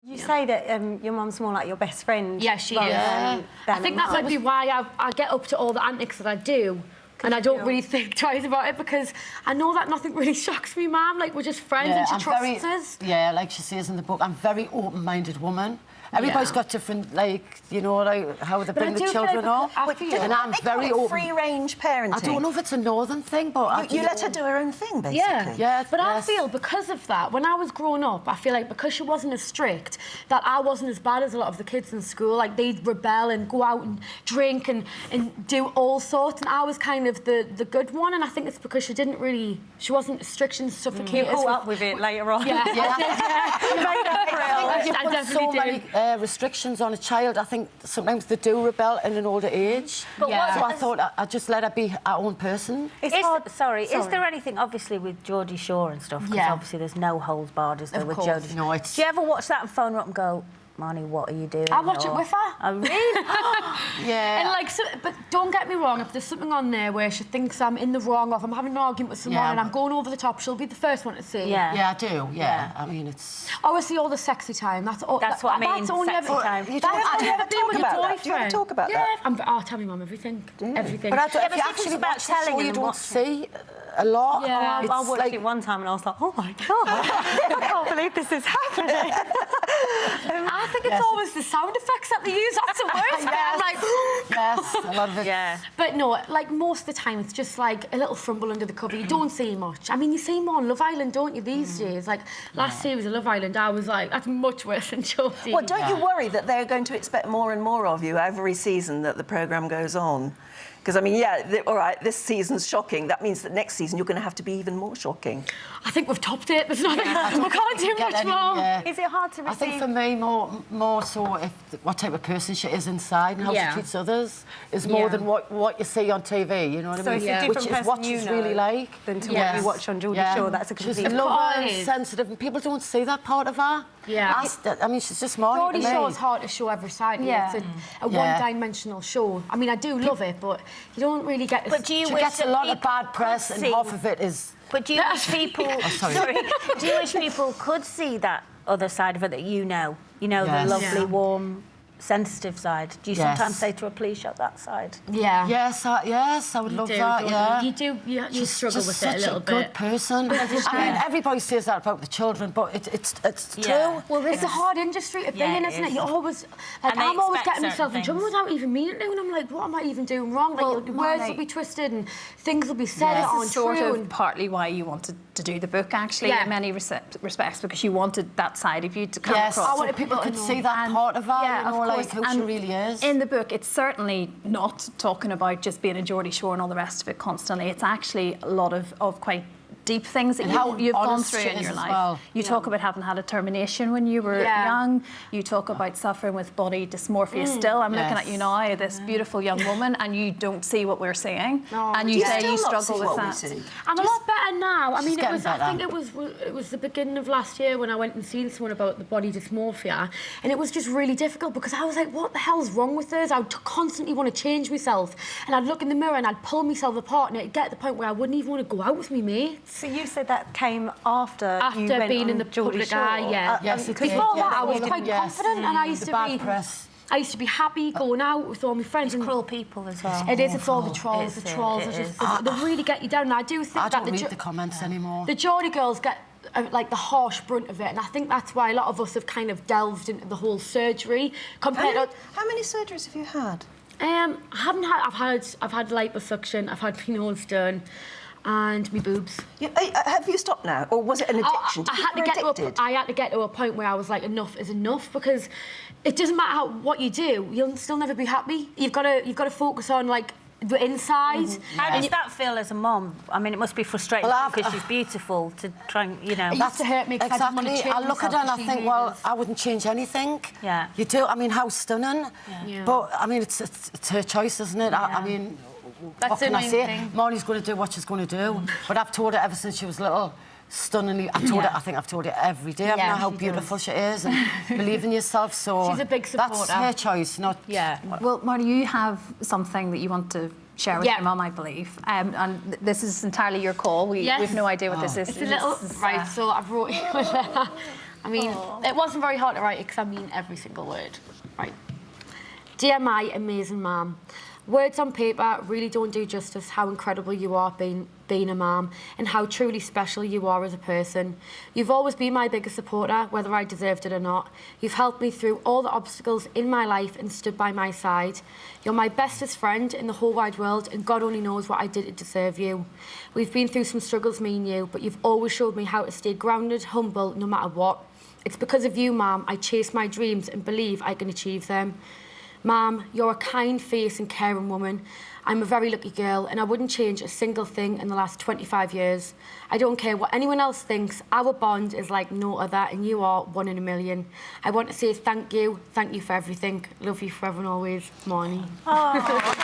You say that your mum's more like your best friend. Yeah, she is. I think that might be why I get up to all the antics that I do. And I don't really think twice about it because I know that nothing really shocks me, Mum. Like, we're just friends and she trusts us. Yeah, like she says in the book, I'm a very open-minded woman. Everybody's got different, like, you know, like how they bring the children up. And I'm very open. Free-range parenting. I don't know if it's a northern thing, but... You let her do her own thing, basically. Yeah, but I feel because of that, when I was growing up, I feel like because she wasn't as strict, that I wasn't as bad as a lot of the kids in school. Like, they'd rebel and go out and drink and do all sorts, and I was kind of the good one, and I think it's because she didn't really... She wasn't strict and suffocated. You up with it later on. Yeah. I definitely did. Restrictions on a child, I think sometimes they do rebel in an older age. So I thought I'd just let her be her own person. Is there anything, obviously, with Geordie Shore and stuff, because obviously there's no holds barred, is there, with Geordie? No, it's... Do you ever watch that and phone her up and go, Marnie, what are you doing? I watch it with her. Oh, really? Yeah. And like, but don't get me wrong, if there's something on there where she thinks I'm in the wrong or if I'm having an argument with someone and I'm going over the top, she'll be the first one to see. Yeah, I do, I mean, it's... Obviously, all the sexy time, that's what I mean, that's only sexy time. Do you ever talk about that? I'll tell me, Mum, everything. Everything. But if you actually watch the show, you don't see a lot. Yeah, I watched it one time and I was like, oh my God, I can't believe this is happening. I think it's always the sound effects that they use. That's the worst. I'm like, yes, a lot of it. Yeah. But no, like most of the time, it's just like a little frumble under the cover. You don't see much. I mean, you see more on Love Island, don't you, these days? Like, last series of Love Island, I was like, that's much worse than Geordie. Well, don't you worry that they're going to expect more and more of you every season that the programme goes on? Because, I mean, all right, this season's shocking. That means that next season you're going to have to be even more shocking. I think we've topped it. There's nothing... we can't do much more. Is it hard to receive... I think for me, more so what type of person she is inside and how she treats others is more than what you see on TV, you know what I mean? So it's a different person what she's really like. Than to what you watch on Geordie Shore. That's a complete... She's loving, sensitive, and people don't see that part of her. Yeah. I mean, she's just Marnie Geordie to me. Shore is hard to show every side. Yeah. It's a one-dimensional show. I mean, I do love it, but you don't really get... But do you she wish gets a lot of bad press, and half of it is... But do you wish people... Do you wish people could see that other side of it that you know? You know, the lovely, warm, sensitive side. Do you sometimes say to her, please shut that side? Yeah. Yes, I would love that, You do, you struggle with it a little bit. She's such a good person. I mean, everybody says that about the children, but it's true. Well, it's a hard industry to be in, isn't it? You always... Like, I'm always getting myself in trouble without even meaning to, and I'm like, what am I even doing wrong? Like, words will be twisted and things will be said that aren't true. This is sort of partly why you wanted to do the book, actually, in many respects, because you wanted that side of you to come across. I wanted people to see that part of her, you know, like who she really is. In the book, it's certainly not talking about just being a Geordie Shore and all the rest of it constantly. It's actually a lot of quite deep things that you've gone through in your life. You talk about having had a termination when you were young. You talk about suffering with body dysmorphia still. I'm looking at you now, this beautiful young woman, and you don't see what we're seeing. And you say you struggle with that. I'm a lot better now. I mean, I think it was the beginning of last year when I went and seen someone about the body dysmorphia, and it was just really difficult because I was like, what the hell's wrong with us? I would constantly want to change myself, and I'd look in the mirror and I'd pull myself apart, and it'd get to the point where I wouldn't even want to go out with me mates. So you said that came after you went being in the Geordie public eye, yes, before that, I was quite confident, and I used to be... press. I used to be happy going out with all my friends. It's cruel people as well. It is. It's all the trolls. The trolls are just... They really get you down. And I do think that... I don't read the comments anymore. The Geordie girls get... like the harsh brunt of it, and I think that's why a lot of us have kind of delved into the whole surgery compared to... How many surgeries have you had? I haven't had... I've had liposuction, I've had my nose done, and my boobs. Have you stopped now, or was it an addiction? I had to get to a point where I was like, enough is enough, because it doesn't matter what you do, you'll still never be happy. You've got to focus on like the inside. How does that feel as a mum? I mean, it must be frustrating because she's beautiful to try and, you know... It used to hurt me because I didn't want to change I look at her and I think, well, I wouldn't change anything. Yeah. You do. I mean, how stunning. Yeah. But, I mean, it's her choice, isn't it? I mean... That's what can I say? Marnie's going to do what she's going to do. But I've told her ever since she was little, stunningly. I think I've told her every day. I know how beautiful she is and believe in yourself. So she's a big supporter. That's her choice, not... Well, Marnie, you have something that you want to share with your mum, I believe. And this is entirely your call. We've no idea what this is. It's a little... Right, so I've wrote... I mean, it wasn't very hard to write it because I mean every single word. Right. Dear my amazing mum, words on paper really don't do justice how incredible you are being a mum and how truly special you are as a person. You've always been my biggest supporter, whether I deserved it or not. You've helped me through all the obstacles in my life and stood by my side. You're my bestest friend in the whole wide world, and God only knows what I did to deserve you. We've been through some struggles, me and you, but you've always showed me how to stay grounded, humble, no matter what. It's because of you, Mum, I chase my dreams and believe I can achieve them. Mum, you're a kind face and caring woman. I'm a very lucky girl and I wouldn't change a single thing in the last 25 years. I don't care what anyone else thinks. Our bond is like no other and you are one in a million. I want to say thank you for everything. Love you forever and always, Marnie. Oh,